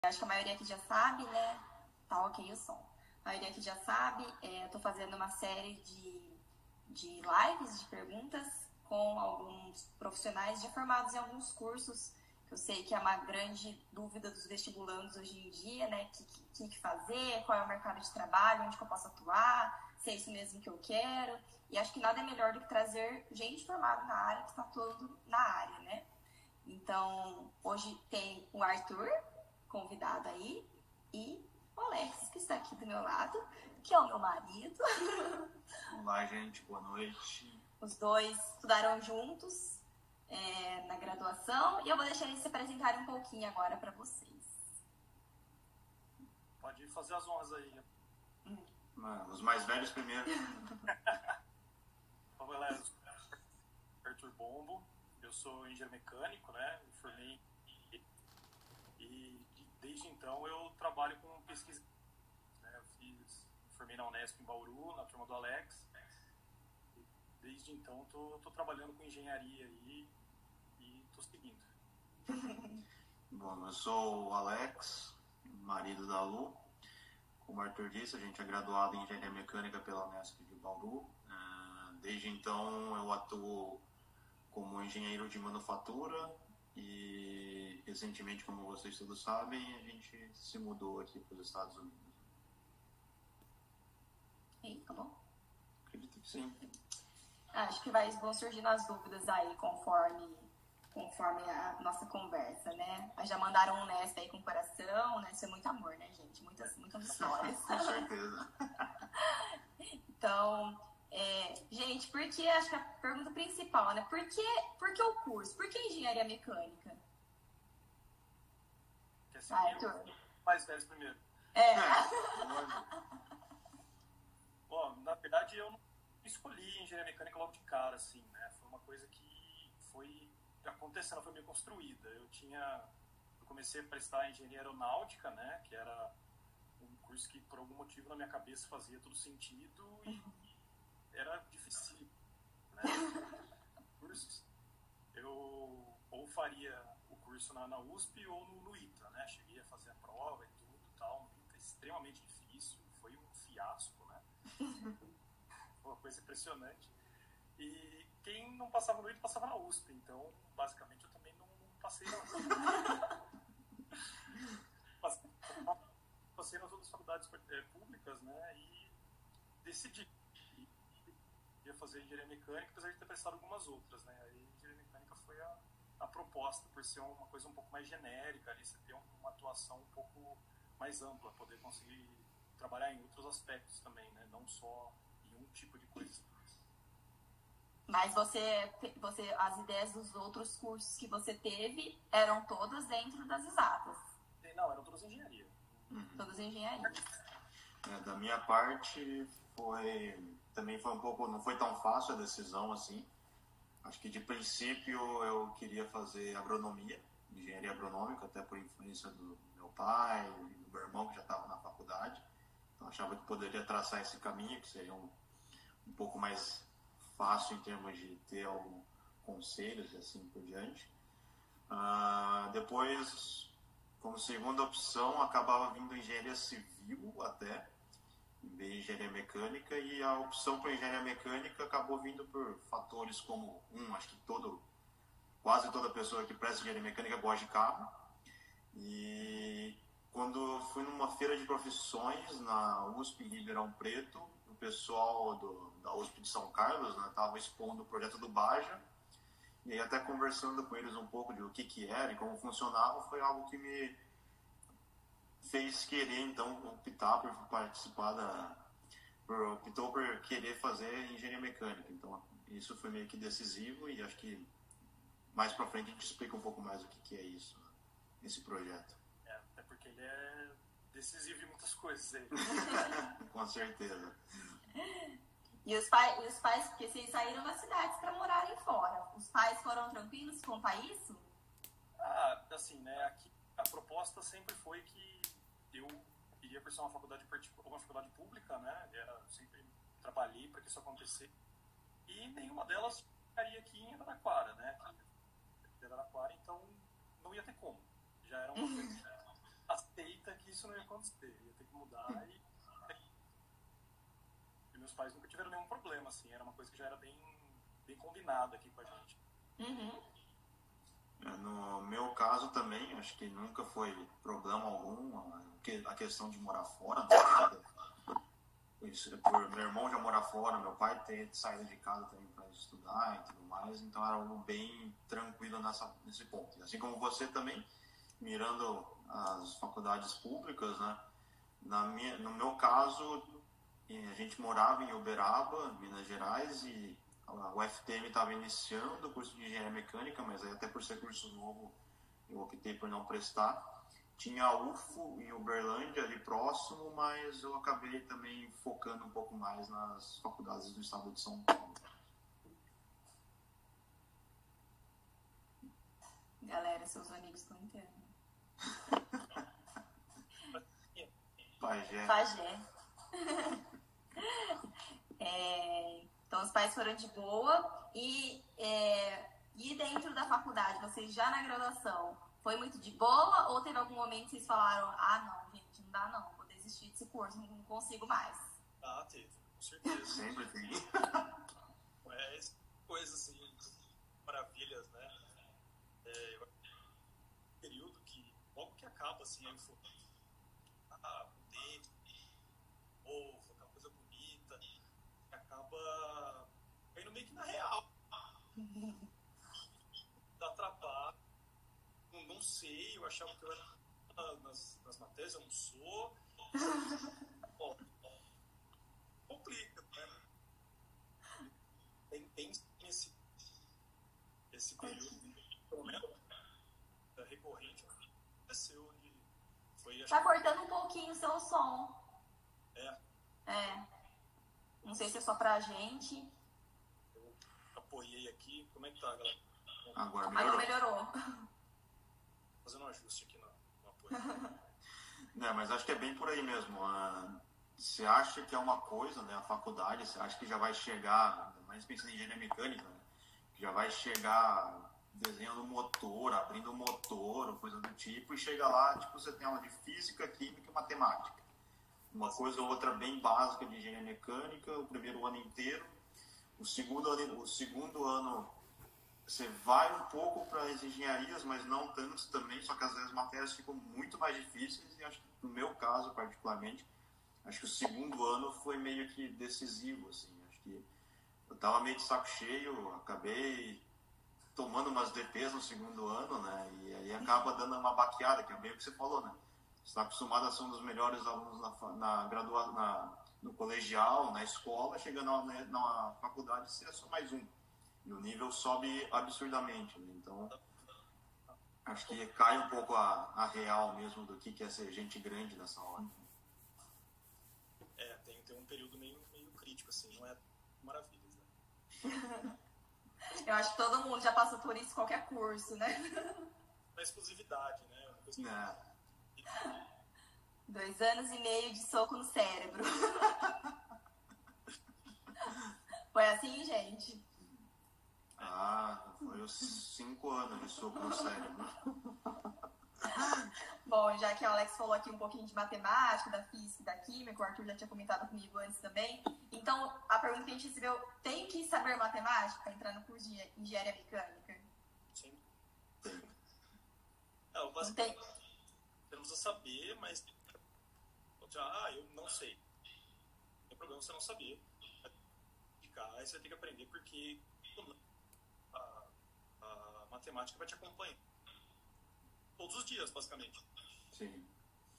Acho que a maioria aqui já sabe, né? Tá ok o som. A maioria aqui já sabe, eu tô fazendo uma série de lives, de perguntas com alguns profissionais já formados em alguns cursos, que eu sei que é uma grande dúvida dos vestibulandos hoje em dia, né? O que fazer, qual é o mercado de trabalho, onde que eu posso atuar, se é isso mesmo que eu quero. E acho que nada é melhor do que trazer gente formada na área, que está todo na área, né? Então, hoje tem o Arthur, convidado aí, e o Alexis, que está aqui do meu lado, que é o meu marido. Olá, gente, boa noite. Os dois estudaram juntos na graduação, e eu vou deixar eles se apresentarem um pouquinho agora para vocês. Pode fazer as honras aí. Os mais velhos primeiro. Vamos lá, Arthur Bombo, eu sou engenheiro mecânico, né? Me formei e desde então eu trabalho com pesquisa. Né? Formei na Unesp em Bauru, na turma do Alex. E desde então tô trabalhando com engenharia aí e tô seguindo. Bom, eu sou o Alex, marido da Lu. Como o Arthur disse, a gente é graduado em engenharia mecânica pela Unesp de Bauru. Desde então eu atuo como engenheiro de manufatura e recentemente, como vocês todos sabem, a gente se mudou aqui para os Estados Unidos. E acabou? Acredito que sim. Acho que vão surgindo as dúvidas aí conforme a nossa conversa, né? Já mandaram um Nest aí com o coração, né? Isso é muito amor, né, gente? Muitas histórias. Com certeza. Então, gente, porque acho que a pergunta principal, né? Por que o curso? Por que engenharia mecânica? Quer saber? Mais velhos primeiro. Bom, na verdade eu não escolhi engenharia mecânica logo de cara, assim, né? Foi uma coisa que foi acontecendo, foi meio construída. Eu comecei a prestar engenharia aeronáutica, né? Que era um curso que por algum motivo na minha cabeça fazia todo sentido e era difícil, né? Cursos. Eu ou faria o curso na USP ou no ITA, né? Cheguei a fazer a prova e tudo e tal. No ITA, extremamente difícil, foi um fiasco, né? Foi uma coisa impressionante. E quem não passava no ITA passava na USP, então basicamente eu também não passei na USP. Passei nas outras faculdades públicas, né? E decidi ia fazer engenharia mecânica, apesar de ter prestado algumas outras, né? Aí engenharia mecânica foi a proposta, por ser uma coisa um pouco mais genérica, ali você ter uma atuação um pouco mais ampla, poder conseguir trabalhar em outros aspectos também, né? Não só em um tipo de coisa. Mas as ideias dos outros cursos que você teve eram todas dentro das exatas? Não, eram todas engenharia. Todas engenharia. Da minha parte, também foi um pouco, não foi tão fácil a decisão assim. Acho que de princípio eu queria fazer agronomia, engenharia agronômica, até por influência do meu pai e do meu irmão que já estava na faculdade. Então achava que poderia traçar esse caminho, que seria um pouco mais fácil em termos de ter alguns conselhos e assim por diante. Depois, como segunda opção, acabava vindo engenharia civil até, em vez de engenharia mecânica, e a opção para engenharia mecânica acabou vindo por fatores como, acho que quase toda pessoa que presta engenharia mecânica gosta de carro, e quando fui numa feira de profissões na USP em Ribeirão Preto, o pessoal da USP de São Carlos estava expondo o projeto do Baja, e aí até conversando com eles um pouco de o que era e como funcionava, foi algo que me fez querer então optar por participar optou por querer fazer engenharia mecânica. Então isso foi meio que decisivo e acho que mais pra frente a gente explica um pouco mais o que é isso, esse projeto. Até porque ele é decisivo em muitas coisas aí. Com certeza. E os pais, porque vocês saíram das cidades para morarem fora, os pais foram tranquilos quanto a isso? Assim, né, aqui a proposta sempre foi que eu iria cursar uma faculdade pública, né, sempre trabalhei para que isso acontecesse, e nenhuma delas ficaria aqui em Araraquara, né, então não ia ter como, já era uma coisa acontecer, ia ter que mudar e meus pais nunca tiveram nenhum problema, assim, era uma coisa que já era bem combinada aqui com a gente. No meu caso também, acho que nunca foi problema algum a questão de morar fora, né? Por meu irmão já morar fora, meu pai ter saído de casa também para estudar e tudo mais, então era algo bem tranquilo nesse ponto. E assim como você também, mirando as faculdades públicas, né? No meu caso, a gente morava em Uberaba, Minas Gerais, e a UFTM estava iniciando o curso de engenharia mecânica, mas aí até por ser curso novo eu optei por não prestar. Tinha a UFO em Uberlândia, ali próximo, mas eu acabei também focando um pouco mais nas faculdades do estado de São Paulo. Galera, seus amigos estão entendendo. Pajé. Então, os pais foram de boa. E dentro da faculdade, vocês já na graduação, foi muito de boa? Ou teve algum momento que vocês falaram, não, gente, não dá não, vou desistir desse curso, não consigo mais? Teve, com certeza. Sempre tem. Coisas assim, maravilhas, né? Período que, logo que acaba, assim, aí foi aquela coisa bonita, acaba indo meio que na real. Dá trabalho, não sei, eu achava que eu era nas matérias, eu não sou. Complica, né? Tem esse período, pelo menos, recorrente, aconteceu de... Tá cortando um pouquinho o seu som. Não sei se é só pra gente. Eu apoiei aqui. Como é que tá, galera? Agora melhorou. Fazendo um ajuste aqui no apoio. Mas acho que é bem por aí mesmo. Você acha que é uma coisa, né? A faculdade, você acha que já vai chegar, mais pensando em engenharia mecânica, né? Que já vai chegar desenhando motor, abrindo motor, coisa do tipo, e chega lá, tipo, você tem aula de física, química e matemática. Uma coisa ou outra bem básica de engenharia mecânica, o primeiro ano inteiro. O segundo ano você vai um pouco para as engenharias, mas não tanto também, só que às vezes as matérias ficam muito mais difíceis, e acho que no meu caso, particularmente, acho que o segundo ano foi meio que decisivo, assim. Acho que eu estava meio de saco cheio, acabei tomando umas DPs no segundo ano, né, e aí acaba dando uma baqueada, que é bem o que você falou, né. Você está acostumado a ser um dos melhores alunos no colegial, na escola, chegando na faculdade, você é só mais um. E o nível sobe absurdamente, né? Então, acho que cai um pouco a real mesmo do que é ser gente grande nessa hora. Tem um período meio crítico, assim, não é maravilhas, né? Eu acho que todo mundo já passou por isso, qualquer curso, né? Na exclusividade, né? 2 anos e meio de soco no cérebro. Foi assim, gente? Foi os 5 anos de soco no cérebro. Bom, já que a Alex falou aqui um pouquinho de matemática, da física e da química, o Arthur já tinha comentado comigo antes também. Então, a pergunta que a gente recebeu, tem que saber matemática para entrar no curso de engenharia mecânica? Sim. Tem. Não tem. Temos a saber, mas eu não sei. Não tem problema você não saber. Aí você vai ter que aprender, porque a matemática vai te acompanhar todos os dias, basicamente. Sim.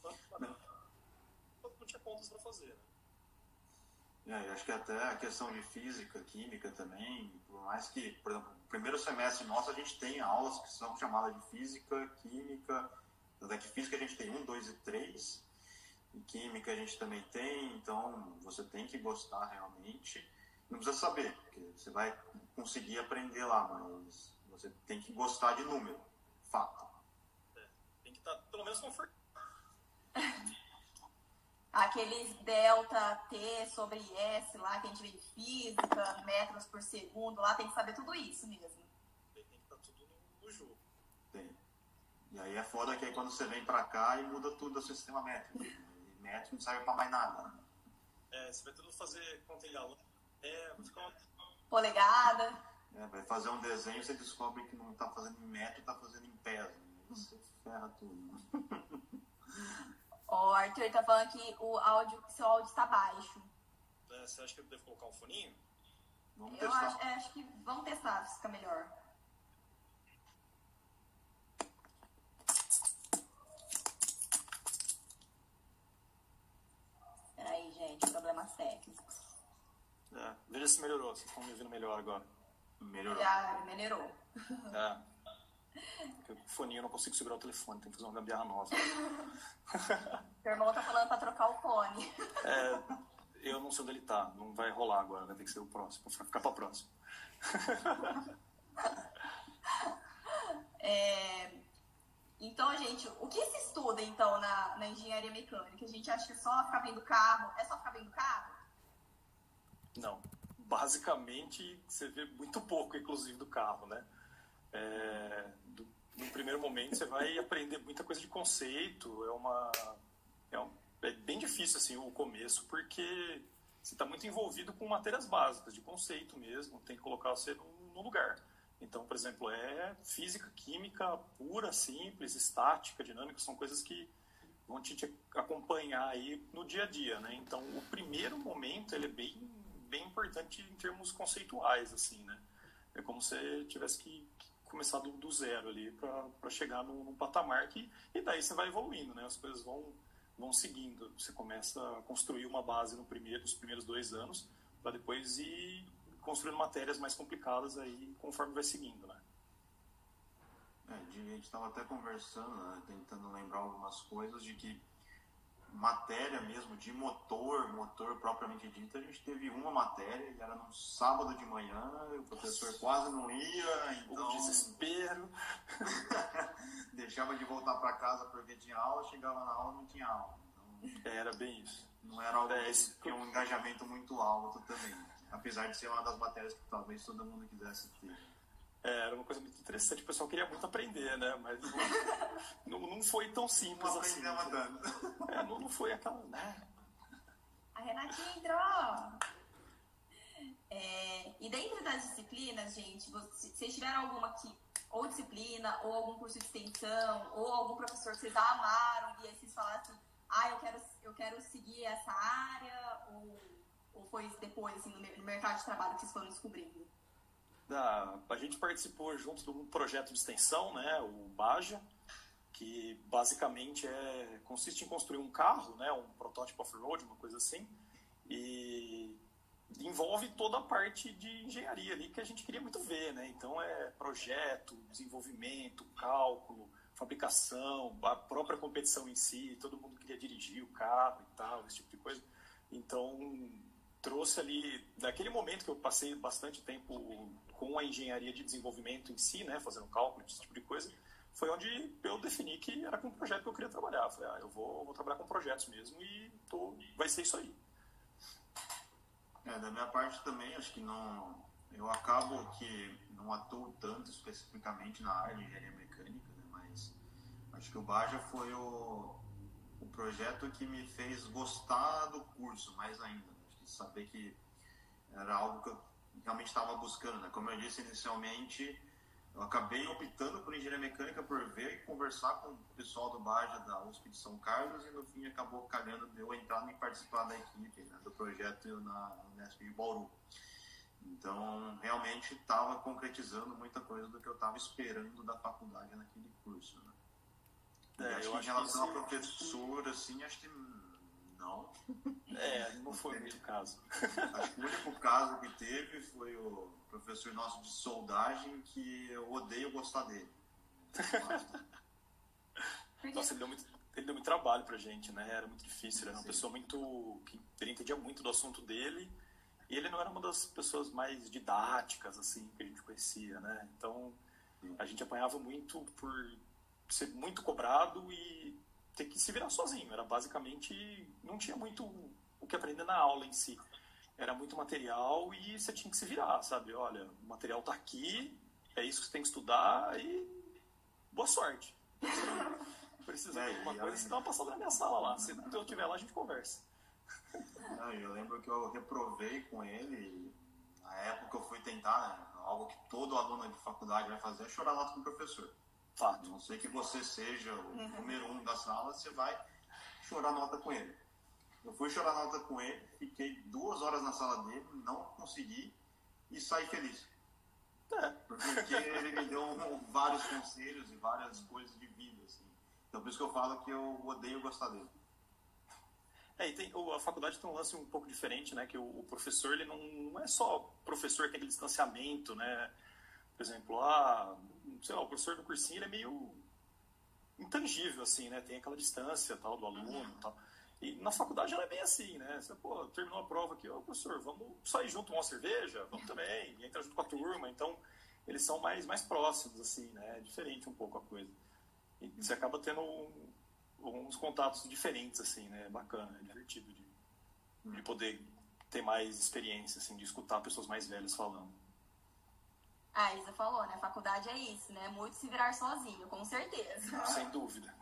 Não tinha contas para fazer, né? Eu acho que até a questão de física, química também, por mais que, por exemplo, no primeiro semestre nosso a gente tem aulas que são chamadas de física, química, até que física a gente tem 1, 2 e 3, e química a gente também tem, então você tem que gostar realmente. Não precisa saber, porque você vai conseguir aprender lá, mas você tem que gostar de número, fato. Tem que estar pelo menos confortável. Aqueles delta T sobre S lá, que a gente vê em física, metros por segundo, lá tem que saber tudo isso mesmo. Tem que estar tudo no jogo. Tem. E aí é foda que aí quando você vem pra cá e muda tudo o sistema métrico. métrica não serve para mais nada. Né? Você vai tudo fazer conta em galão. Vai ficar uma... Polegada. Vai fazer um desenho, você descobre que não está fazendo em metro, está fazendo em pés. Você ferra tudo. O Arthur tá falando que seu áudio está baixo. Você acha que eu devo colocar um foninho? Vamos Eu testar. acho que vamos testar, se fica melhor. Peraí, gente, problemas técnicos. Veja se melhorou, vocês estão me ouvindo melhor agora. Melhorou. Já melhorou. Porque o foninho eu não consigo segurar o telefone, tem que fazer uma gambiarra nova. Meu irmão tá falando pra trocar o fone. Eu não sei onde ele tá, não vai rolar agora, vai ter que ser o próximo, vai ficar pra próximo. Então, gente, o que se estuda, então, na engenharia mecânica? A gente acha que é só ficar vendo carro? É só ficar vendo carro? Não. Basicamente, você vê muito pouco, inclusive, do carro, né? No primeiro momento, você vai aprender muita coisa de conceito. É bem difícil, assim, o começo, porque você está muito envolvido com matérias básicas, de conceito mesmo. Tem que colocar você no lugar. Então, por exemplo, física, química pura, simples, estática, dinâmica, são coisas que vão te acompanhar aí no dia a dia, né? Então, o primeiro momento, ele é bem importante em termos conceituais, assim, né? É como se você tivesse que começar do zero ali para chegar num patamar e daí você vai evoluindo, né? As coisas vão seguindo. Você começa a construir uma base nos primeiros 2 anos para depois ir construindo matérias mais complicadas aí conforme vai seguindo, né? A gente estava até conversando, né, tentando lembrar algumas coisas de que matéria mesmo, de motor propriamente dito, a gente teve uma matéria e era no sábado de manhã, o professor quase não ia, então... O desespero. Deixava de voltar para casa porque tinha aula, chegava na aula e não tinha aula. Então, era bem isso. Não era algo que tinha um engajamento muito alto também. Apesar de ser uma das matérias que talvez todo mundo quisesse ter. Era uma coisa muito interessante, o pessoal queria muito aprender, né? Mas não foi tão simples assim. Não aprendeu tanto. Não foi aquela, né? A Renatinha entrou! E dentro das disciplinas, gente, vocês tiveram alguma que, ou disciplina, ou algum curso de extensão, ou algum professor que vocês amaram, e aí vocês falaram assim, eu quero seguir essa área, ou foi depois, assim, no mercado de trabalho que vocês foram descobrindo? A gente participou junto de um projeto de extensão, né, o Baja, que basicamente consiste em construir um carro, né, um protótipo off-road, uma coisa assim, e envolve toda a parte de engenharia ali que a gente queria muito ver, né? Então projeto, desenvolvimento, cálculo, fabricação, a própria competição em si, todo mundo queria dirigir o carro e tal, esse tipo de coisa. Então trouxe ali, naquele momento que eu passei bastante tempo com a engenharia de desenvolvimento em si, né, fazendo cálculo, esse tipo de coisa, foi onde eu defini que era com o projeto que eu queria trabalhar. Falei, eu vou trabalhar com projetos mesmo e vai ser isso aí. Da minha parte também, acho que não... Eu acabo que não atuo tanto especificamente na área de engenharia mecânica, né, mas acho que o Baja foi o projeto que me fez gostar do curso mais ainda. Acho que saber que era algo que eu realmente estava buscando, né? Como eu disse inicialmente, eu acabei optando por engenharia mecânica por ver e conversar com o pessoal do Baja da USP de São Carlos e no fim acabou calhando de eu entrar e participar da equipe, né, do projeto na Unesp de Bauru. Então, realmente estava concretizando muita coisa do que eu estava esperando da faculdade naquele curso, né? Acho que em relação a professor, assim, acho que não. Não foi o caso. Acho que o único caso que teve foi o professor nosso de soldagem, que eu odeio gostar dele. Nossa, ele deu muito trabalho pra gente, né? Era muito difícil, ele era uma pessoa que ele entendia muito do assunto dele, e ele não era uma das pessoas mais didáticas, assim, que a gente conhecia, né? Então, a gente apanhava muito por ser muito cobrado e ter que se virar sozinho. Era basicamente, não tinha muito o que aprender na aula em si. Era muito material e você tinha que se virar, sabe? Olha, o material tá aqui, é isso que você tem que estudar e boa sorte. Precisa de alguma coisa, você dá uma passada na minha sala lá. Se eu estiver lá, a gente conversa. Eu lembro que eu reprovei com ele. Na época eu fui tentar, né, algo que todo aluno de faculdade vai fazer, é chorar nota com o professor. Fato. A não sei que você seja o número 1 da sala, você vai chorar nota com ele. Eu fui chorar nota com ele, fiquei 2 horas na sala dele, não consegui e saí feliz. Porque ele me deu vários conselhos e várias coisas de vida, assim. Então por isso que eu falo que eu odeio gostar dele. A faculdade tem um lance um pouco diferente, né? Que o professor, ele não é só professor, tem aquele distanciamento, né? Por exemplo, sei lá, o professor do cursinho, ele é meio intangível, assim, né? Tem aquela distância, tal, do aluno e tal. E na faculdade ela é bem assim, né? Você, terminou a prova aqui, professor, vamos sair junto, tomar uma cerveja? Vamos também, e entra junto com a turma. Então, eles são mais próximos, assim, né? É diferente um pouco a coisa. E você acaba tendo uns contatos diferentes, assim, né? É bacana, é divertido de poder ter mais experiência, assim, de escutar pessoas mais velhas falando. A Isa falou, né? Faculdade é isso, né? Muito se virar sozinho, com certeza. Sem dúvida.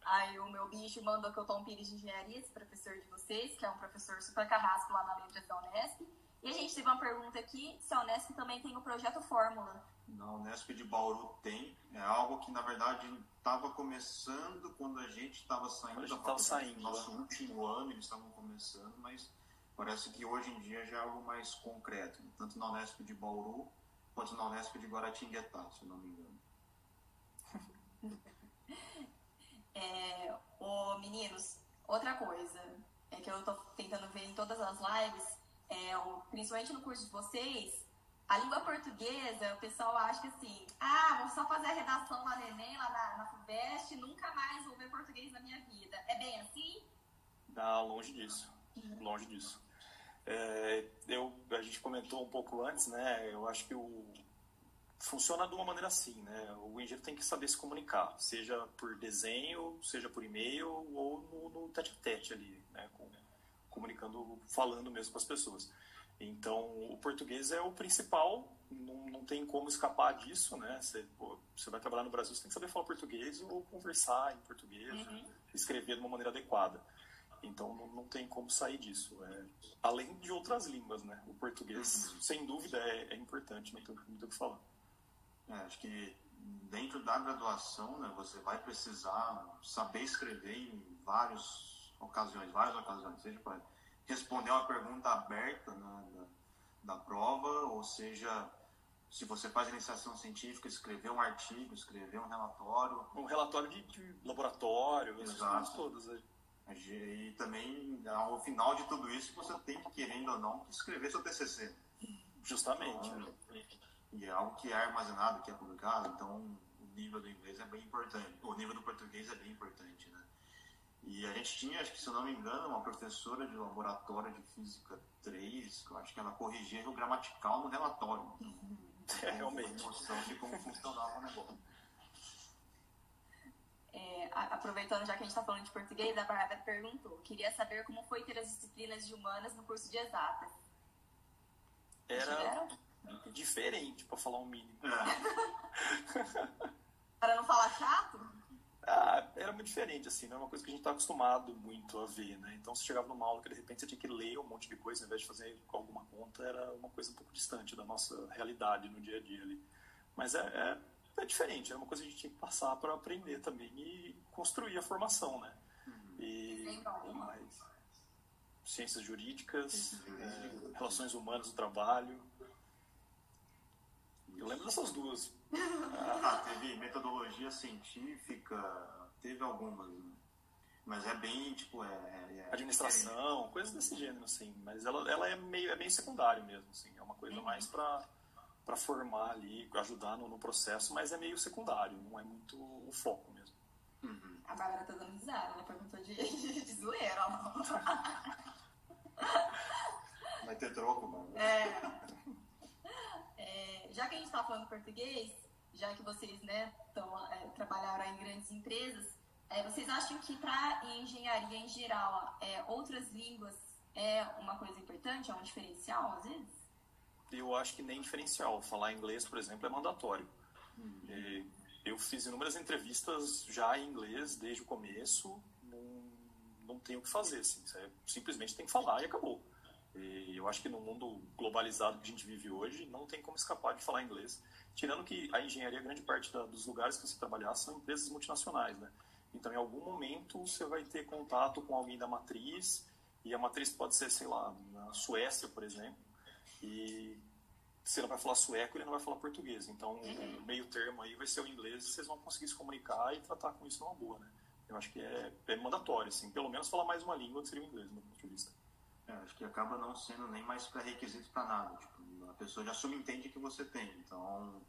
Aí o meu bicho mandou que eu Tom Pires de Engenharia, esse professor de vocês, que é um professor super carrasco lá na Letras da Unesp. E a gente teve uma pergunta aqui, se a Unesp também tem o projeto Fórmula. Na Unesp de Bauru tem, é algo que na verdade estava começando quando a gente estava saindo da faculdade. Nosso último ano eles estavam começando, mas parece que hoje em dia já é algo mais concreto, tanto na Unesp de Bauru quanto na Unesp de Guaratinguetá, se não me engano. Meninos, outra coisa que eu tô tentando ver em todas as lives, principalmente no curso de vocês, a língua portuguesa, o pessoal acha que assim, vou só fazer a redação lá no Enem, lá na FUVEST, nunca mais vou ver português na minha vida. É bem assim? Longe disso. Longe disso. A gente comentou um pouco antes, né? Eu acho que funciona de uma maneira assim, né? O engenheiro tem que saber se comunicar, seja por desenho, seja por e-mail ou no tete-a-tete ali, né? Comunicando, falando mesmo com as pessoas. Então, o português é o principal, não tem como escapar disso, né? Você vai trabalhar no Brasil, você tem que saber falar português ou conversar em português, escrever de uma maneira adequada. Então, não tem como sair disso. Além de outras línguas, né? O português, sem dúvida, é importante, não tem muito o que falar. Acho que dentro da graduação, né, você vai precisar saber escrever em várias ocasiões, seja para responder uma pergunta aberta, né, da prova, ou seja, se você faz iniciação científica, escrever um artigo, escrever um relatório. Um relatório de laboratório, essas coisas todas. E também, ao final de tudo isso, você tem que, querendo ou não, escrever seu TCC. Justamente. Então, e é algo que é armazenado, que é publicado, então o nível do inglês é bem importante. O nível do português é bem importante, né? E a gente tinha, acho que se eu não me engano, uma professora de laboratório de Física 3, que eu acho que ela corrigia erro gramatical no relatório. Realmente. Uma noção de como funcionava o negócio. Aproveitando já que a gente está falando de português, a Bárbara perguntou, queria saber como foi ter as disciplinas de humanas no curso de exatas. Era diferente, para falar um mínimo. Para não falar chato? Era muito diferente, assim, não é uma coisa que a gente está acostumado muito a ver, né? Então, você chegava numa aula que de repente você tinha que ler um monte de coisa, ao invés de fazer alguma conta, era uma coisa um pouco distante da nossa realidade no dia a dia ali. Mas é diferente, é uma coisa que a gente tinha que passar para aprender também e construir a formação, né? E mais ciências jurídicas, relações humanas do trabalho. Eu lembro dessas duas. Teve metodologia científica, teve algumas, né? Mas é bem, administração, coisas desse gênero, assim. Mas ela é meio secundário mesmo, assim. É uma coisa mais para formar ali, ajudar no processo, mas é meio secundário, não é muito o foco mesmo. A Bárbara tá dando risada, ela perguntou de zoeira. Vai ter troco, mano. Já que a gente está falando português, já que vocês, né, trabalharam em grandes empresas, vocês acham que para engenharia em geral, outras línguas é uma coisa importante, é um diferencial às vezes? Eu acho que nem diferencial. Falar inglês, por exemplo, é mandatório. eu fiz inúmeras entrevistas já em inglês desde o começo, não tem o que fazer, assim, você simplesmente tem que falar e acabou. E eu acho que no mundo globalizado que a gente vive hoje, não tem como escapar de falar inglês. Tirando que a engenharia, grande parte dos lugares que você trabalhar são empresas multinacionais, né? Então, em algum momento, você vai ter contato com alguém da matriz, e a matriz pode ser, sei lá, na Suécia, por exemplo, e se ele vai falar sueco, ele não vai falar português. Então, o meio termo aí vai ser o inglês, e vocês vão conseguir se comunicar e tratar com isso numa boa, né? Eu acho que é mandatório, assim, pelo menos falar mais uma língua que seria o inglês, do meu ponto de vista. Acho que acaba não sendo nem mais pré-requisito para nada. Tipo, a pessoa já subentende que você tem, então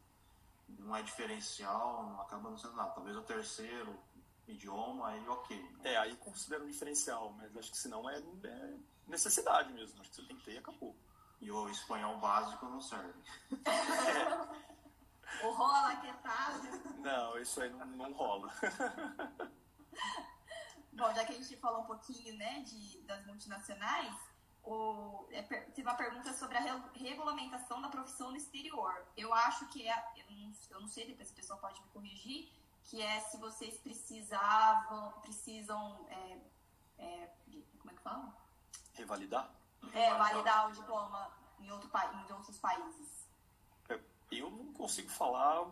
não é diferencial, não acaba não sendo nada. Talvez o terceiro idioma, aí ok. Aí considero um diferencial, mas acho que senão é necessidade mesmo. Acho que você tem que ter e acabou. E o espanhol básico não serve. O rola, que tal? Não, isso aí não rola. Bom, já que a gente falou um pouquinho, né, das multinacionais, teve uma pergunta sobre a regulamentação da profissão no exterior. Eu acho que eu não sei, depois a pessoa pode me corrigir, que é se vocês precisam, como é que fala? Revalidar? Validar o diploma em outros países. Eu não consigo falar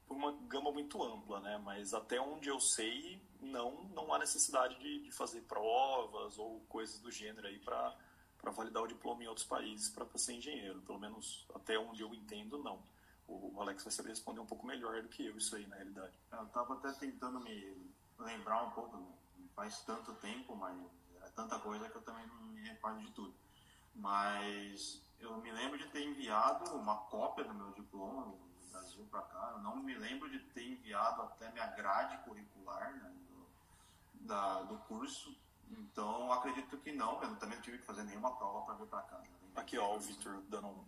por uma gama muito ampla, né? Mas até onde eu sei, não há necessidade de fazer provas ou coisas do gênero aí para validar o diploma em outros países para ser engenheiro. Pelo menos até onde eu entendo, não. O Alex vai saber responder um pouco melhor do que eu isso aí, na realidade. Eu estava até tentando me lembrar um pouco, não faz tanto tempo, mas é tanta coisa que eu também não me recordo de tudo. Mas eu me lembro de ter enviado uma cópia do meu diploma do Brasil para cá. Eu não me lembro de ter enviado até minha grade curricular, né, do curso. Então, acredito que não. Eu também não tive que fazer nenhuma prova para vir para cá. Né? Aqui, ó, o Victor dando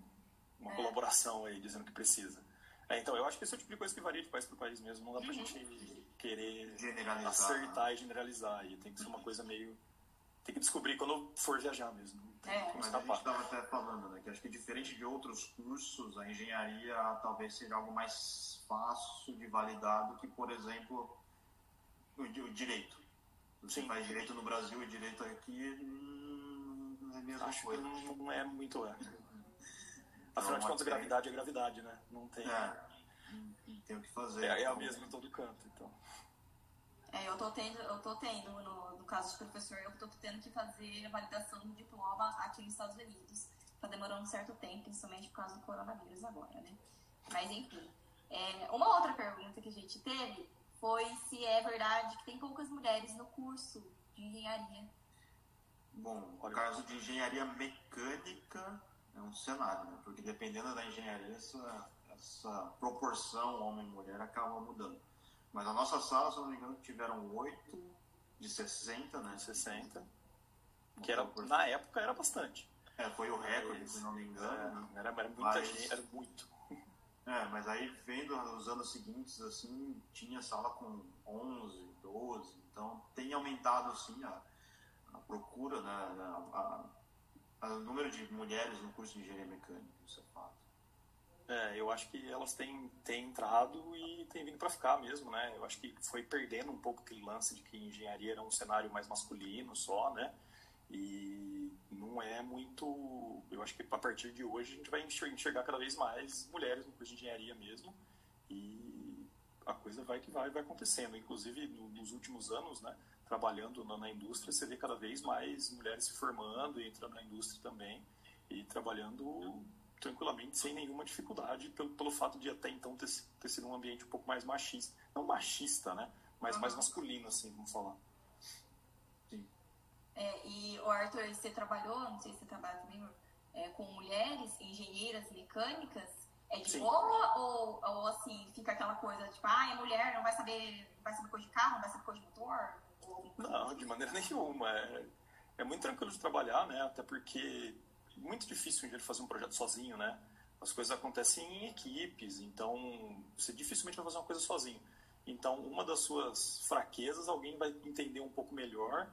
uma colaboração aí, dizendo que precisa. Então, eu acho que esse é o tipo de coisa que varia de país para país mesmo. Não dá pra gente querer acertar e generalizar. E tem que ser uma coisa meio... Tem que descobrir quando for viajar mesmo. Mas a gente estava até falando, né, que acho que diferente de outros cursos, a engenharia talvez seja algo mais fácil de validar do que, por exemplo, o direito. Você faz direito no Brasil e direito aqui não é a mesma coisa. Que não é muito... Afinal de contas, gravidade é gravidade, né? Não tem... Não tem o que fazer. É a mesma em todo canto, então. Eu tô tendo, no caso de professor, eu tô tendo que fazer a validação do diploma aqui nos Estados Unidos. Tá demorando um certo tempo, principalmente por causa do coronavírus agora, né? Mas enfim. Uma outra pergunta que a gente teve foi se é verdade que tem poucas mulheres no curso de engenharia. Bom, no caso de engenharia mecânica é um cenário, né? Porque dependendo da engenharia, essa proporção homem-mulher acaba mudando. Mas a nossa sala, se não me engano, tiveram 8 de 60, né? 60. Que na época era bastante. Foi o recorde, se não me engano. Né? Era muita gente, era muito. Mas aí vendo os anos seguintes, assim, tinha sala com 11, 12. Então tem aumentado, assim, a procura, né? O número de mulheres no curso de engenharia mecânica, isso é fato. Eu acho que elas têm entrado e têm vindo para ficar mesmo, né? Eu acho que foi perdendo um pouco aquele lance de que engenharia era um cenário mais masculino só, né? E não é muito... Eu acho que a partir de hoje a gente vai enxergar cada vez mais mulheres no curso de engenharia mesmo, e a coisa vai acontecendo. Inclusive, nos últimos anos, né, trabalhando na indústria, você vê cada vez mais mulheres se formando e entrando na indústria também, e trabalhando tranquilamente, sem nenhuma dificuldade, pelo fato de até então ter sido um ambiente um pouco mais machista. Não machista, né? Mas mais masculino, assim, vamos falar. Sim. E o Arthur, você trabalhou, não sei se você trabalha também, com mulheres, engenheiras mecânicas, de boa ou assim, fica aquela coisa, tipo, é mulher, não vai saber coisa de carro, não vai saber coisa de motor? Não, de maneira nenhuma. É muito tranquilo de trabalhar, né? Até porque é muito difícil um engenheiro fazer um projeto sozinho, né? As coisas acontecem em equipes, então você dificilmente vai fazer uma coisa sozinho. Então, uma das suas fraquezas, alguém vai entender um pouco melhor,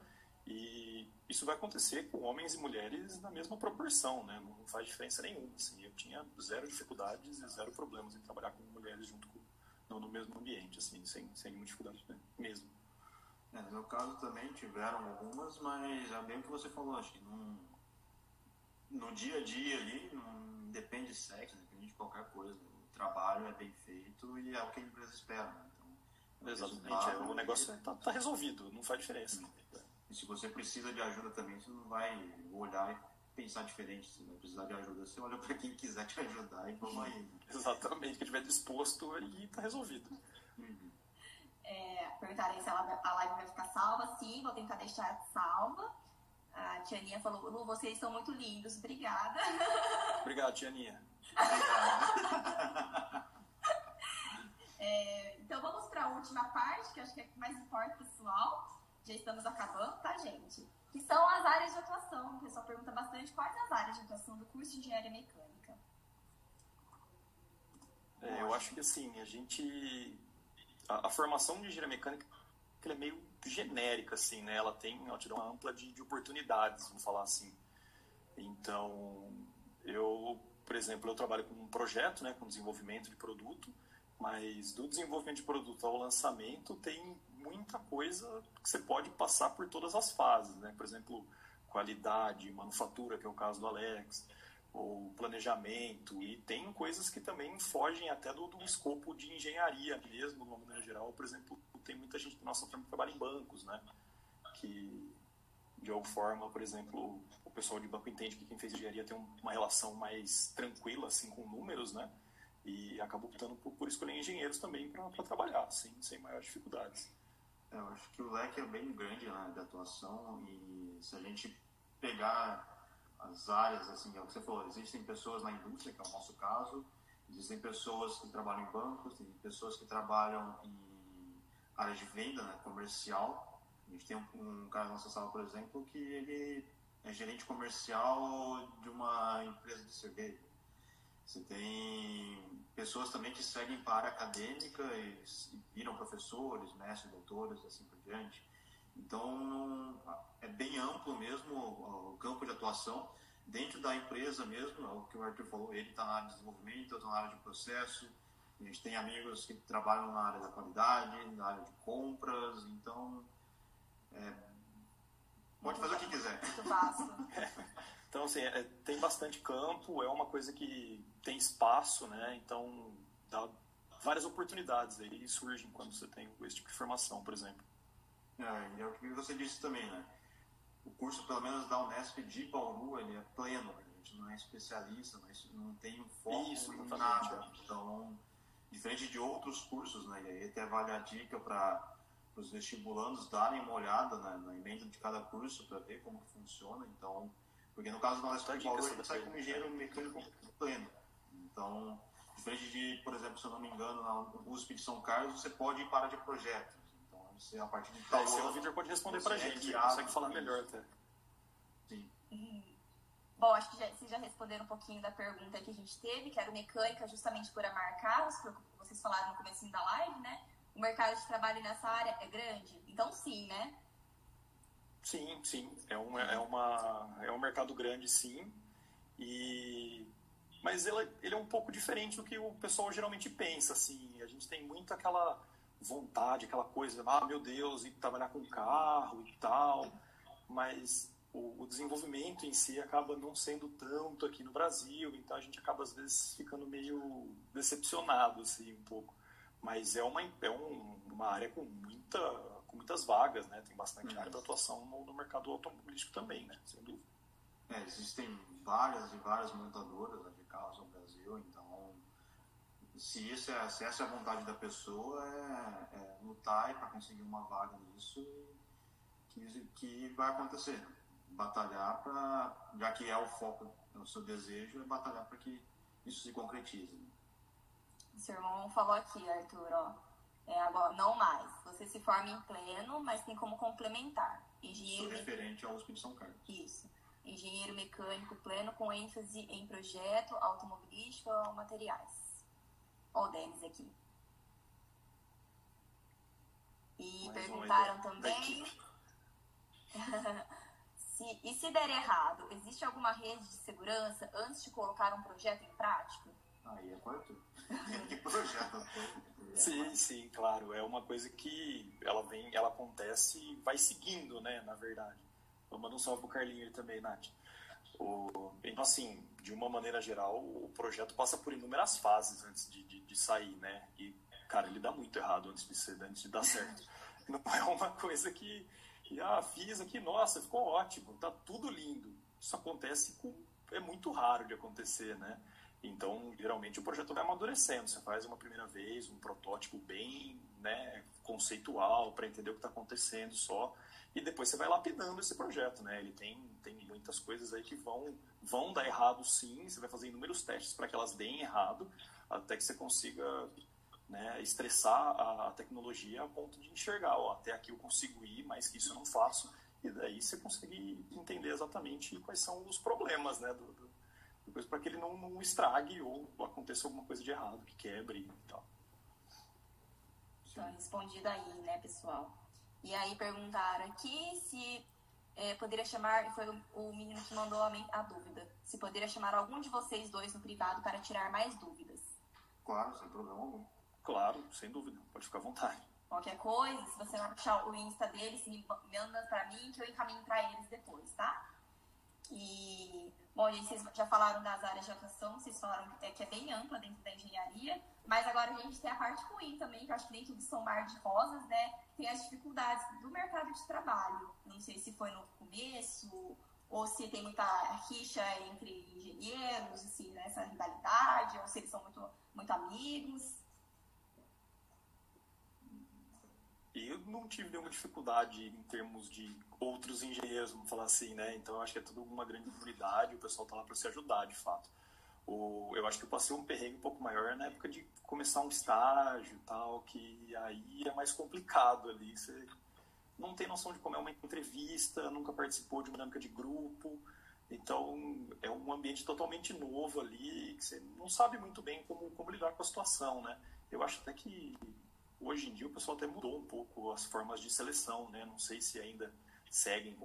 e isso vai acontecer com homens e mulheres na mesma proporção, né? Não faz diferença nenhuma. Assim. Eu tinha zero dificuldades e zero problemas em trabalhar com mulheres junto no mesmo ambiente, assim, sem nenhuma dificuldade, né? Mesmo. No meu caso também tiveram algumas, mas é bem o que você falou, acho que no dia a dia ali, não depende de sexo, depende de qualquer coisa. O trabalho é bem feito e é o que a empresa espera, né? Então, exatamente, o negócio tá resolvido, não faz diferença. E se você precisa de ajuda também, você não vai olhar e pensar diferente. Se vai precisar de ajuda, você olha para quem quiser te ajudar e vamos aí. Exatamente, quem estiver disposto e tá resolvido. Perguntaram se a live vai ficar salva. Sim, vou tentar deixar salva. A Tianinha falou, Lu, vocês são muito lindos. Obrigada. Obrigado, Tianinha. Então vamos para a última parte, que eu acho que é o que mais importa, pessoal. Já estamos acabando, tá, gente? Que são as áreas de atuação. O pessoal pergunta bastante quais as áreas de atuação do curso de Engenharia Mecânica. Eu acho que assim, a formação de engenharia mecânica ela é meio genérica, assim, né? Ela te dá uma ampla de oportunidades, vamos falar assim. Então, por exemplo, eu trabalho com um projeto, né, com desenvolvimento de produto, mas do desenvolvimento de produto ao lançamento tem muita coisa que você pode passar por todas as fases, né? Por exemplo, qualidade, manufatura, que é o caso do Alex, ou planejamento, e tem coisas que também fogem até do escopo de engenharia mesmo, de uma maneira geral. Por exemplo, tem muita gente da nossa firma que trabalha em bancos, né? Que, de alguma forma, por exemplo, o pessoal de banco entende que quem fez engenharia tem uma relação mais tranquila, assim, com números, né? E acaba optando por escolher engenheiros também para trabalhar, sem maiores dificuldades. Eu acho que o leque é bem grande, né, de atuação, e se a gente pegar as áreas, assim, é o que você falou, existem pessoas na indústria, que é o nosso caso, existem pessoas que trabalham em bancos, tem pessoas que trabalham em área de venda, né, comercial. A gente tem um cara na nossa sala, por exemplo, que ele é gerente comercial de uma empresa de cerveja. Você tem pessoas também que seguem para a área acadêmica e viram professores, mestres, doutores, assim por diante. Então, é bem amplo mesmo o campo de atuação. Dentro da empresa mesmo, o que o Arthur falou, ele está na área de desenvolvimento, eu estou na área de processo. A gente tem amigos que trabalham na área da qualidade, na área de compras. Então, pode fazer o que quiser. Muito vasto. Então, assim, tem bastante campo, é uma coisa que tem espaço, né? Então, dá várias oportunidades aí surgem quando você tem esse tipo de formação, por exemplo. E é o que você disse também, né? O curso, pelo menos da Unesp de Bauru, ele é pleno, né? A gente não é especialista, mas não tem um foco em nada. Então, diferente de outros cursos, né? E aí até vale a dica para os vestibulandos darem uma olhada na emenda de cada curso para ver como que funciona. Então, porque no caso da Unesp de Bauru, a gente sai como engenheiro mecânico pleno. Então, diferente de, por exemplo, se eu não me engano, na USP de São Carlos, você pode ir para a área de projetos. Você, a partir de tal o Vitor pode responder para a gente, ele consegue falar melhor até. Sim. Bom, acho que vocês já responderam um pouquinho da pergunta que a gente teve, que era mecânica, justamente por amar carros, que vocês falaram no comecinho da live, né? O mercado de trabalho nessa área é grande? Então, sim, né? Sim. É um mercado grande, sim. Mas ele é um pouco diferente do que o pessoal geralmente pensa, assim. A gente tem muito aquela vontade, aquela coisa, meu Deus, e trabalhar com carro e tal, mas o desenvolvimento em si acaba não sendo tanto aqui no Brasil, então a gente acaba às vezes ficando meio decepcionado, assim, um pouco. Mas é uma área com muitas vagas, né? Tem bastante área de atuação no mercado automobilístico também, né? Sem dúvida. Existem várias e várias montadoras de carros no Brasil, então se essa é a vontade da pessoa, é lutar para conseguir uma vaga nisso, que vai acontecer. Batalhar já que é o foco, é o seu desejo, é batalhar para que isso se concretize. O seu irmão falou aqui, Arthur, agora, não mais. Você se forma em pleno, mas tem como complementar. Isso referente ao USP de São Carlos. Isso. Engenheiro mecânico pleno com ênfase em projeto, automobilístico ou materiais. Ó o Denis aqui. E mais perguntaram também se der errado, existe alguma rede de segurança antes de colocar um projeto em prática? Aí é quarto. Que projeto. Sim, claro. É uma coisa que ela acontece e vai seguindo, né, na verdade. Vou mandar um salve pro Carlinho aí também, Nath. Então, assim, de uma maneira geral, o projeto passa por inúmeras fases antes de sair, né? E, cara, ele dá muito errado antes de dar certo. Não é uma coisa que fiz aqui, nossa, ficou ótimo, tá tudo lindo. Isso acontece é muito raro de acontecer, né? Então, geralmente o projeto vai amadurecendo. Você faz uma primeira vez, um protótipo bem, né, conceitual para entender o que está acontecendo só. E depois você vai lapidando esse projeto, né? Ele tem muitas coisas aí que vão dar errado, sim. Você vai fazer inúmeros testes para que elas deem errado, até que você consiga, né, estressar a tecnologia a ponto de enxergar, até aqui eu consigo ir, mas que isso eu não faço. E daí você consegue entender exatamente quais são os problemas, né, depois para que ele não estrague ou aconteça alguma coisa de errado, que quebre e tal. Então, respondido aí, né, pessoal? E aí perguntaram aqui se poderia chamar, foi o menino que mandou a dúvida, se poderia chamar algum de vocês dois no privado para tirar mais dúvidas. Claro, sem problema algum. Claro, sem dúvida, pode ficar à vontade. Qualquer coisa, se você não achar o Insta deles, me manda para mim que eu encaminho para eles depois, tá? E, bom, gente, vocês já falaram das áreas de atuação, vocês falaram que é bem ampla dentro da engenharia, mas agora a gente tem a parte ruim também, que eu acho que nem tudo são mar de rosas, né? Tem as dificuldades do mercado de trabalho. Não sei se foi no começo, ou se tem muita rixa entre engenheiros, assim, nessa rivalidade, ou se eles são muito amigos. Eu não tive nenhuma dificuldade em termos de outros engenheiros, vamos falar assim, né? Então eu acho que é tudo uma grande comunidade, o pessoal tá lá para se ajudar, de fato. Eu acho que eu passei um perrengue um pouco maior na época de começar um estágio e tal, que aí é mais complicado ali. Você não tem noção de como é uma entrevista, nunca participou de uma dinâmica de grupo, então é um ambiente totalmente novo ali, que você não sabe muito bem como lidar com a situação, né? Eu acho até que hoje em dia o pessoal até mudou um pouco as formas de seleção, né? Não sei se ainda seguem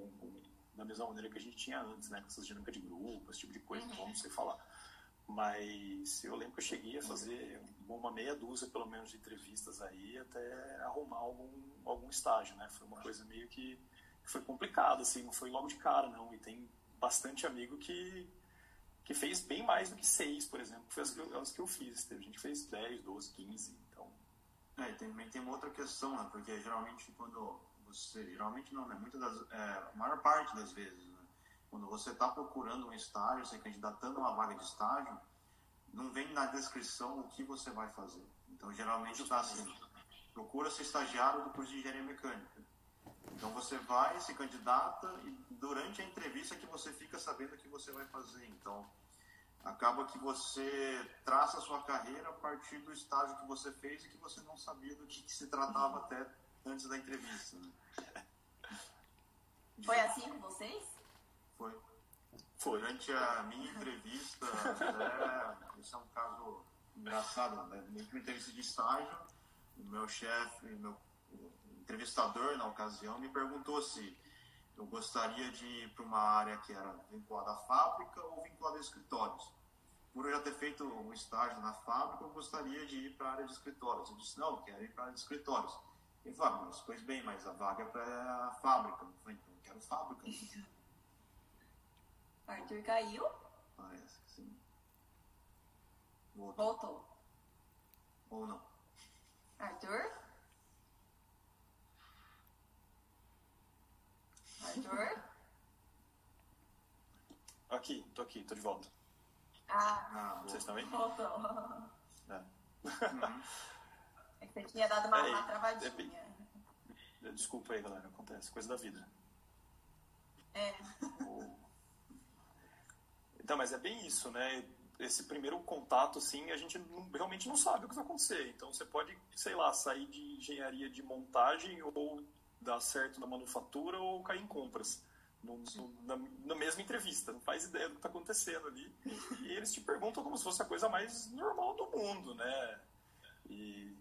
da mesma maneira que a gente tinha antes, né? Com essas dinâmicas de grupo, esse tipo de coisa, não sei falar. Mas eu lembro que eu cheguei a fazer uma meia dúzia, pelo menos, de entrevistas aí, até arrumar algum estágio, né? Foi uma coisa meio que foi complicada, assim, não foi logo de cara, não. E tem bastante amigo que fez bem mais do que 6, por exemplo, que foi as que eu fiz. Teve gente que fez 10, 12, 15, então... Também tem uma outra questão, né? Porque geralmente geralmente não, né? A maior parte das vezes, né? Quando você está procurando um estágio, você candidatando a uma vaga de estágio, não vem na descrição o que você vai fazer. Então, geralmente está assim, procura ser estagiário do curso de engenharia mecânica. Então, você vai, se candidata e durante a entrevista que você fica sabendo o que você vai fazer. Então, acaba que você traça a sua carreira a partir do estágio que você fez e que você não sabia do que se tratava até antes da entrevista. Né? Foi assim com vocês? Foi. Durante a minha entrevista, esse é um caso engraçado, né? Na minha entrevista de estágio, o meu chefe, o entrevistador na ocasião, me perguntou se eu gostaria de ir para uma área que era vinculada à fábrica ou vinculada a escritórios. Por eu já ter feito um estágio na fábrica, eu gostaria de ir para a área de escritórios. Eu disse, não, eu quero ir para a área de escritórios. Ele falou, mas pois bem, mas a vaga é para a fábrica. Eu falei, então eu quero fábrica. Arthur caiu? Parece que sim. Voltou. Ou não. Arthur? Arthur? Tô aqui, tô de volta. Vocês estão aí? Voltou. É. É que você tinha dado uma travadinha. Desculpa aí, galera, acontece, coisa da vida. Então, mas é bem isso, né? Esse primeiro contato, assim, a gente realmente não sabe o que vai acontecer. Então, você pode, sei lá, sair de engenharia de montagem ou dar certo na manufatura ou cair em compras. Na mesma entrevista, não faz ideia do que está acontecendo ali. E eles te perguntam como se fosse a coisa mais normal do mundo, né? E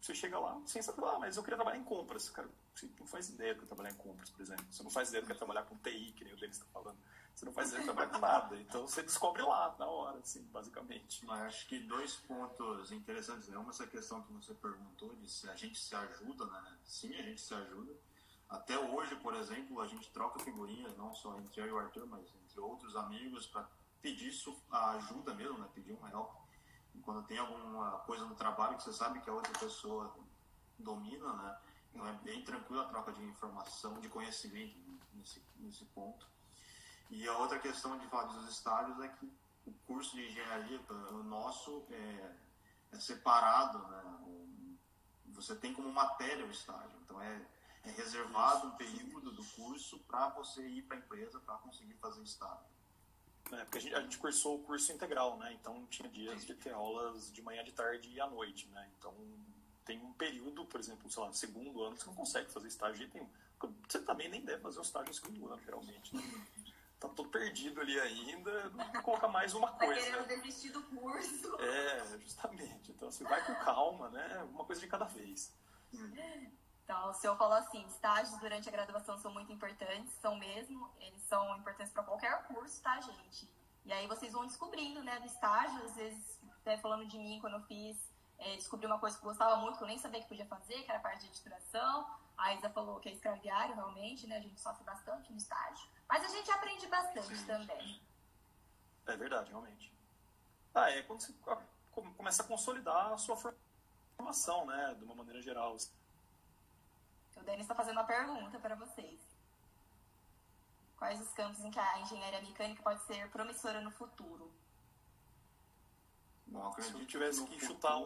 você chega lá sem saber, mas eu queria trabalhar em compras. Cara, você não faz ideia do que é trabalhar em compras, por exemplo. Você não faz ideia do que é trabalhar com TI, que nem o Denis está falando. Você não faz ideia de trabalhar com nada. Então você descobre lá, na hora, assim, basicamente. Mas acho que 2 pontos interessantes, né? Uma, essa questão que você perguntou de se a gente se ajuda, né? Sim, a gente se ajuda. Até hoje, por exemplo, a gente troca figurinhas, não só entre eu e o Arthur, mas entre outros amigos, para pedir a ajuda mesmo, né? Pedir um help. E quando tem alguma coisa no trabalho que você sabe que a outra pessoa domina, né? Então é bem tranquila a troca de informação, de conhecimento nesse ponto. E a outra questão de falar dos estágios é que o curso de engenharia, o nosso, é separado, né? Você tem como matéria o estágio, então é reservado um período do curso para você ir para a empresa para conseguir fazer estágio. Porque a gente cursou o curso integral, né? Então tinha dias de ter aulas de manhã, de tarde e à noite, né? Então tem um período, por exemplo, sei lá, no segundo ano, você não consegue fazer estágio de jeito nenhum. Você também nem deve fazer o estágio no segundo ano, geralmente, né? Tá todo perdido ali ainda, não coloca mais uma coisa. Tá querendo desistir do curso. Justamente. Então, assim, vai com calma, né? Uma coisa de cada vez. Então, o senhor falou assim, estágios durante a graduação são muito importantes, são mesmo, eles são importantes para qualquer curso, tá, gente? E aí vocês vão descobrindo, né, do estágio, às vezes, até falando de mim, quando eu fiz, descobri uma coisa que eu gostava muito, que eu nem sabia que podia fazer, que era a parte de editoração. A Isa falou que é escraviário, realmente, né, a gente sofre bastante no estágio, mas a gente aprende bastante também. É verdade, realmente. É quando você começa a consolidar a sua formação, né, de uma maneira geral. O Denis está fazendo uma pergunta para vocês. Quais os campos em que a engenharia mecânica pode ser promissora no futuro? Bom, acredito se eu tivesse que chutar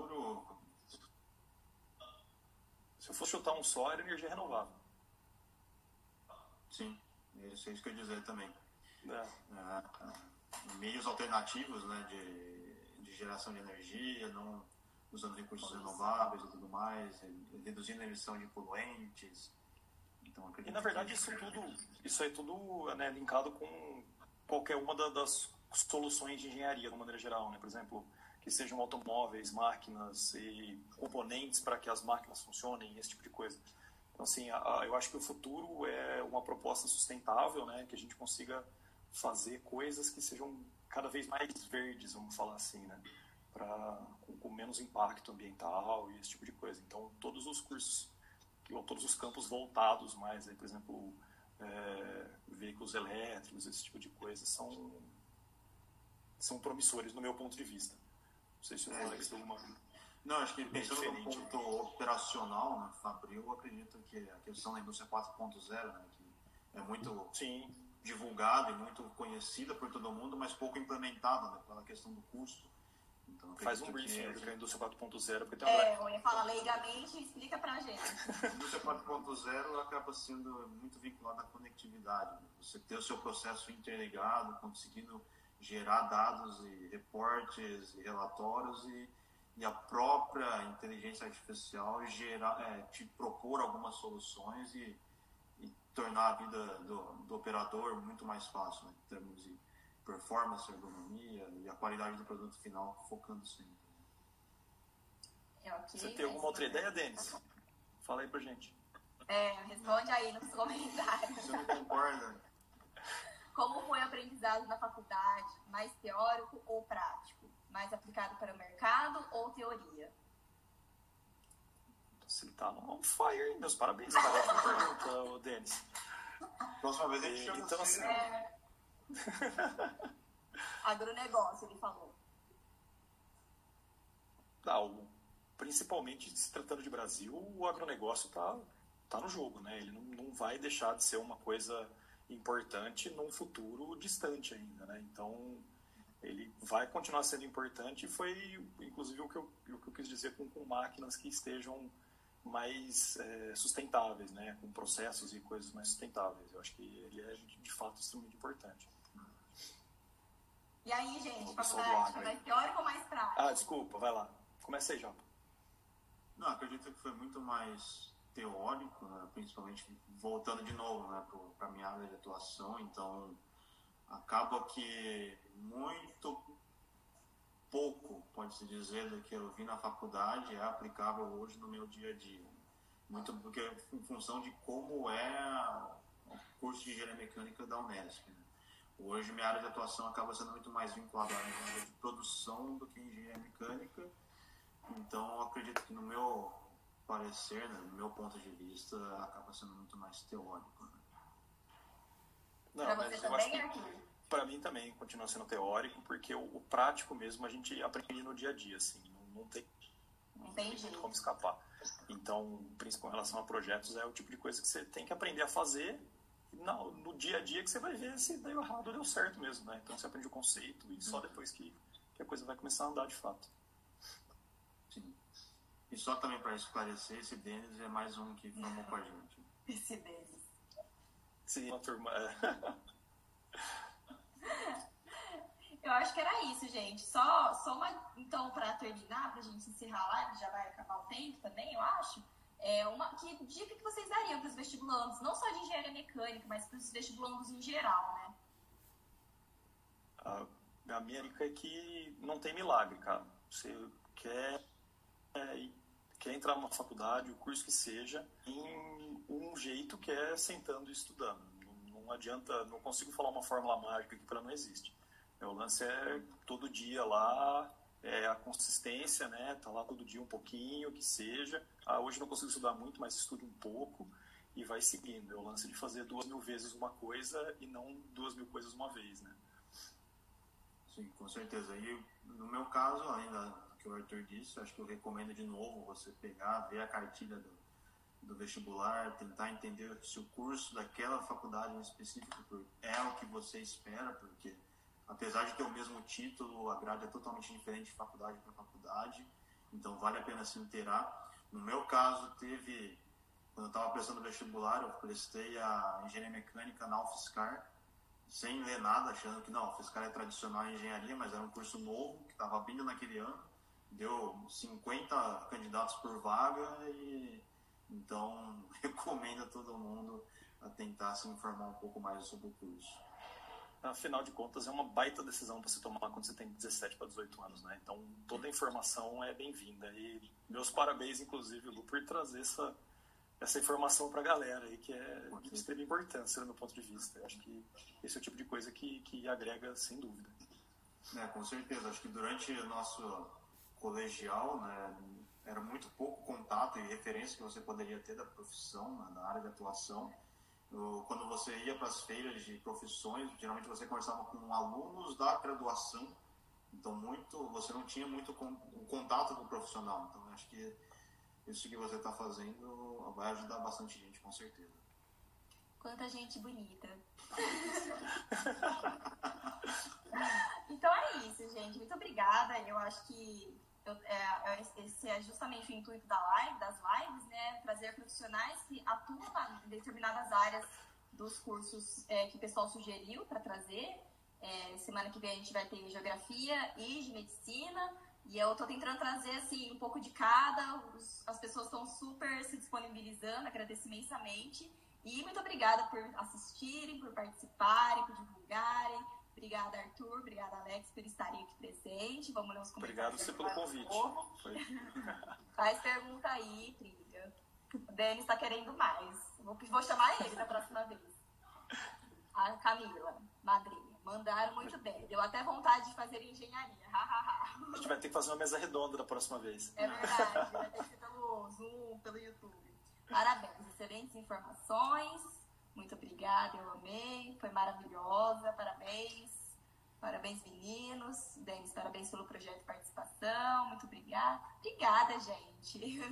se eu fosse chutar um só, era energia renovável. Sim, isso que eu ia dizer também. Meios alternativos, né, de geração de energia, não usando recursos renováveis e tudo mais, reduzindo a emissão de poluentes. Então, e na verdade isso é tudo, né, linkado com qualquer uma das soluções de engenharia de uma maneira geral, né? Por exemplo, que sejam automóveis, máquinas e componentes para que as máquinas funcionem, esse tipo de coisa. Então, assim, eu acho que o futuro é uma proposta sustentável, né, que a gente consiga fazer coisas que sejam cada vez mais verdes, vamos falar assim, né, com menos impacto ambiental e esse tipo de coisa. Então, todos os cursos, ou todos os campos voltados mais, aí, por exemplo, veículos elétricos, esse tipo de coisa, são promissores no meu ponto de vista. Não sei se o Alex tem alguma... Não, acho que pensando no ponto operacional, né, Fabril, eu acredito que a questão da indústria 4.0, né, que é muito divulgada e muito conhecida por todo mundo, mas pouco implementada, né, pela questão do custo. Então, faz um briefing da indústria 4.0, porque tem eu ia falar leigamente, explica pra gente. A indústria 4.0 acaba sendo muito vinculada à conectividade, né? Você ter o seu processo interligado, conseguindo gerar dados e reportes e relatórios e a própria inteligência artificial te propor algumas soluções e tornar a vida do operador muito mais fácil, né, em termos de performance, ergonomia e a qualidade do produto final, focando sempre. Você tem alguma outra ideia, Denis? Fala aí pra gente. Responde aí nos comentários. Você não concorda? Como foi o aprendizado na faculdade? Mais teórico ou prático? Mais aplicado para o mercado ou teoria? Você tá on fire, meus parabéns. Ótima pergunta, Denis. Próxima vez a gente chama então, assim, agronegócio, ele falou. Principalmente se tratando de Brasil, o agronegócio tá no jogo, né? Ele não vai deixar de ser uma coisa importante num futuro distante ainda, né? Então, ele vai continuar sendo importante e foi, inclusive, o que eu quis dizer com máquinas que estejam mais sustentáveis, né? Com processos e coisas mais sustentáveis. Eu acho que ele é, de fato, extremamente importante. E aí, gente, faculdade, mais teórico ou mais prático? Desculpa, vai lá. Começa aí, Japa. Não, acredito que foi muito mais teórico, né? Principalmente voltando de novo, né, para a minha área de atuação. Então, acaba que muito pouco, pode-se dizer, do que eu vi na faculdade é aplicável hoje no meu dia a dia. Muito porque em função de como é o curso de engenharia mecânica da Unesp, né? Hoje minha área de atuação acaba sendo muito mais vinculada à engenharia de produção do que engenharia mecânica. Então eu acredito que no meu parecer, né, no meu ponto de vista, acaba sendo muito mais teórico. Né? Para você também, Arthur? Para mim também continua sendo teórico, porque o prático mesmo a gente aprende no dia a dia, assim, não tem muito como escapar. Então, principalmente em relação a projetos, é o tipo de coisa que você tem que aprender a fazer no dia a dia, que você vai ver se deu errado ou deu certo mesmo, né? Então você aprende o conceito e só depois que a coisa vai começar a andar de fato. Sim. E só também para esclarecer, esse Denis é mais um que formou com a gente. Esse Denis. Sim, uma turma... Eu acho que era isso, gente. Só uma, então, para terminar, pra gente encerrar a live, já vai acabar o tempo também, eu acho. Que dica que vocês dariam para os vestibulandos, não só de engenharia mecânica, mas para os vestibulandos em geral, né? A minha dica é que não tem milagre, cara. Você quer entrar numa faculdade, o curso que seja, em um jeito que é sentando e estudando. Não adianta, não consigo falar uma fórmula mágica que para não existe. O lance é todo dia lá, a consistência, né? Tá lá todo dia um pouquinho, que seja. Hoje não consigo estudar muito, mas estude um pouco e vai seguindo. É o lance de fazer 2.000 vezes uma coisa e não 2.000 coisas uma vez, né? Sim, com certeza. E no meu caso, ainda do que o Arthur disse, acho que eu recomendo de novo você pegar, ver a cartilha do vestibular, tentar entender se o curso daquela faculdade em específico é o que você espera, porque apesar de ter o mesmo título, a grade é totalmente diferente de faculdade para faculdade, então vale a pena se inteirar. No meu caso, quando eu estava prestando vestibular, eu prestei a engenharia mecânica na UFSCar, sem ler nada, achando que não, a UFSCar é tradicional em engenharia, mas era um curso novo, que estava abrindo naquele ano, deu 50 candidatos por vaga, e então recomendo a todo mundo a tentar se informar um pouco mais sobre o curso. Afinal de contas, é uma baita decisão para se tomar quando você tem 17 para 18 anos, né? Então, toda informação é bem-vinda. E meus parabéns, inclusive, Lu, por trazer essa informação para a galera aí, que é de extrema importância, no meu ponto de vista. Eu acho que esse é o tipo de coisa que agrega, sem dúvida. Com certeza. Acho que durante o nosso colegial, né, era muito pouco contato e referência que você poderia ter da profissão, né, da área de atuação. Quando você ia para as feiras de profissões, geralmente você conversava com alunos da graduação, então você não tinha muito o contato com o profissional. Então acho que isso que você está fazendo vai ajudar bastante gente, com certeza. Quanta gente bonita. Então é isso, gente. Muito obrigada. Eu acho que esse é justamente o intuito das lives, né? Trazer profissionais que atuam em determinadas áreas dos cursos que o pessoal sugeriu para trazer. Semana que vem a gente vai ter geografia e de medicina. E eu estou tentando trazer assim, um pouco de cada. As pessoas estão super se disponibilizando, agradeço imensamente. E muito obrigada por assistirem, por participarem, por divulgarem. Obrigada, Arthur. Obrigada, Alex, por estarem aqui presente. Vamos ler os comentários. Obrigado você pelo convite. Faz pergunta aí, Triga. O Denis está querendo mais. Vou chamar ele da próxima vez. A Camila, madrinha. Mandaram muito bem. Deu até vontade de fazer engenharia. A gente vai ter que fazer uma mesa redonda da próxima vez. É verdade. Vai ter que ser pelo Zoom, pelo YouTube. Parabéns. Excelentes informações. Muito obrigada, eu amei, foi maravilhosa, parabéns. Parabéns, meninos. Denis, parabéns pelo projeto de participação, muito obrigada. Obrigada, gente.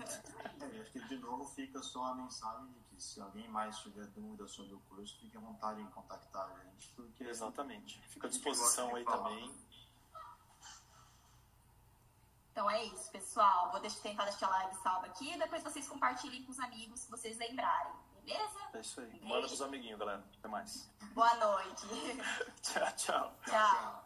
Acho que de novo fica só a mensagem de que se alguém mais tiver dúvida sobre o curso, fique à vontade em contactar a gente. Porque exatamente, fica à disposição aí também. Então é isso, pessoal. Vou tentar deixar a live salva aqui, depois vocês compartilhem com os amigos se vocês lembrarem. Beleza? É isso aí. Manda pros amiguinhos, galera. Até mais. Boa noite. Tchau, tchau. Tchau.